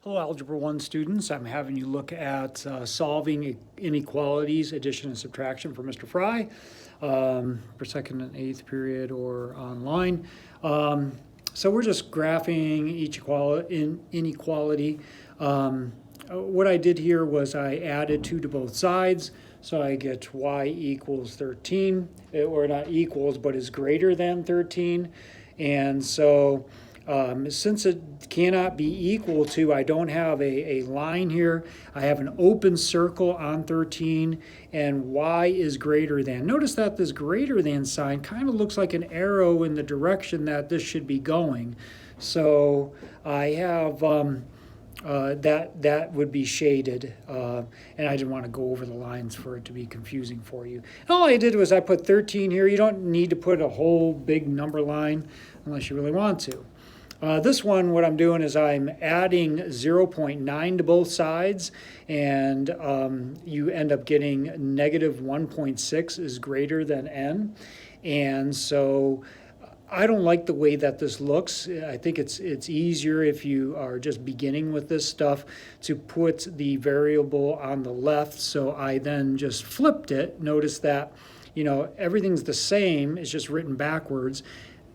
Hello, Algebra 1 students. I'm having you look at solving inequalities, addition and subtraction for Mr. Fry for second and eighth period or online. So we're just graphing each inequality. What I did here was I added 2 to both sides. So I get y equals 13, or not equals, but is greater than 13. And so since it cannot be equal to, I don't have a line here. I have an open circle on 13, and y is greater than. Notice that this greater than sign kind of looks like an arrow in the direction that this should be going. So I have that would be shaded, and I didn't want to go over the lines for it to be confusing for you. And all I did was I put 13 here. You don't need to put a whole big number line unless you really want to. This one, what I'm doing is I'm adding 0.9 to both sides, and you end up getting negative 1.6 is greater than n. And so I don't like the way that this looks. I think it's easier if you are just beginning with this stuff to put the variable on the left. So I then just flipped it. Notice that, everything's the same. It's just written backwards.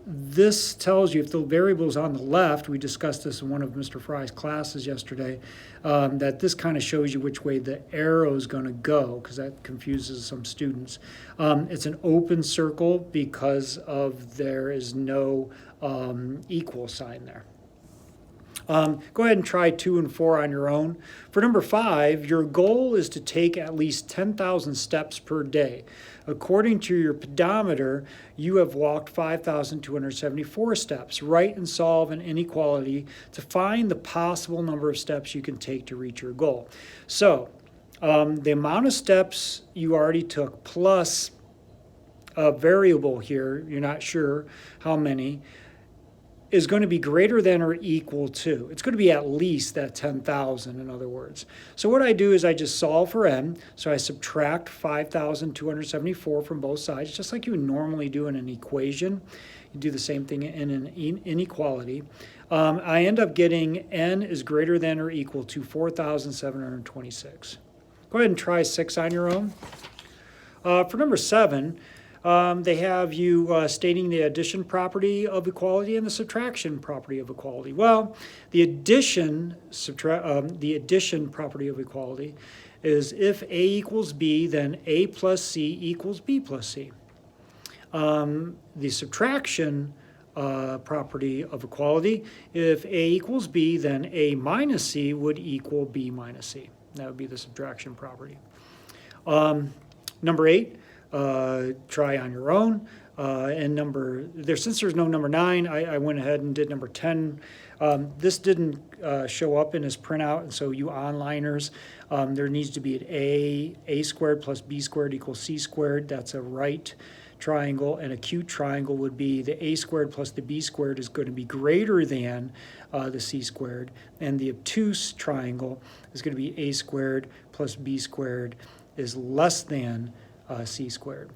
This tells you if the variable is on the left, we discussed this in one of Mr. Fry's classes yesterday, that this kind of shows you which way the arrow is going to go, because that confuses some students. It's an open circle because of there is no equal sign there. Go ahead and try 2 and 4 on your own. For number 5, your goal is to take at least 10,000 steps per day. According to your pedometer, you have walked 5,274 steps. Write and solve an inequality to find the possible number of steps you can take to reach your goal. So the amount of steps you already took plus a variable here, you're not sure how many, is going to be greater than or equal to. It's going to be at least that 10,000, in other words. So what I do is I just solve for n. So I subtract 5,274 from both sides, just like you would normally do in an equation. You do the same thing in an inequality. I end up getting n is greater than or equal to 4,726. Go ahead and try 6 on your own. For number 7, they have you stating the addition property of equality and the subtraction property of equality. Well, the addition property of equality is if A equals B, then A plus C equals B plus C. The subtraction property of equality, if A equals B, then A minus C would equal B minus C. That would be the subtraction property. Number 8. Try on your own. Since there's no number 9, I went ahead and did number 10. This didn't show up in his printout, and so you onliners, there needs to be an A squared plus B squared equals C squared. That's a right triangle, and acute triangle would be the A squared plus the B squared is going to be greater than the C squared, and the obtuse triangle is going to be A squared plus B squared is less than C squared.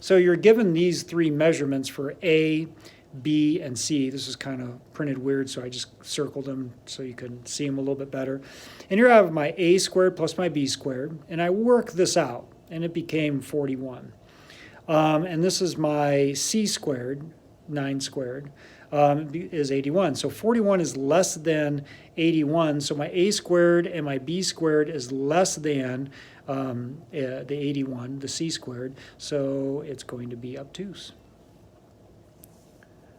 So you're given these 3 measurements for A, B, and C. This is kind of printed weird, so I just circled them so you can see them a little bit better. And here I have my A squared plus my B squared, and I work this out, and it became 41. And this is my C squared, 9 squared, is 81. So 41 is less than 81. So my A squared and my B squared is less than the 81, the C squared. So it's going to be obtuse.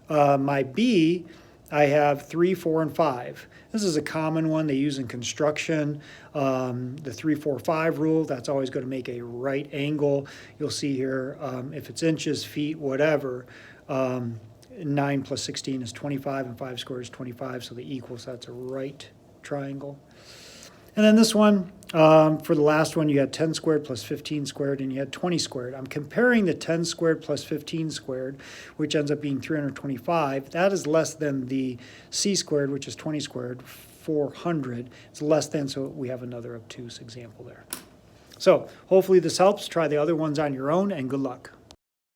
My B, I have 3, 4, and 5. This is a common one they use in construction. The 3, 4, 5 rule, that's always going to make a right angle. You'll see here, if it's inches, feet, whatever, 9 plus 16 is 25, and 5 squared is 25, so the equals, that's a right triangle. And then this one, for the last one, you had 10 squared plus 15 squared, and you had 20 squared. I'm comparing the 10 squared plus 15 squared, which ends up being 325. That is less than the C squared, which is 20 squared, 400. It's less than, so we have another obtuse example there. So hopefully this helps. Try the other ones on your own, and good luck.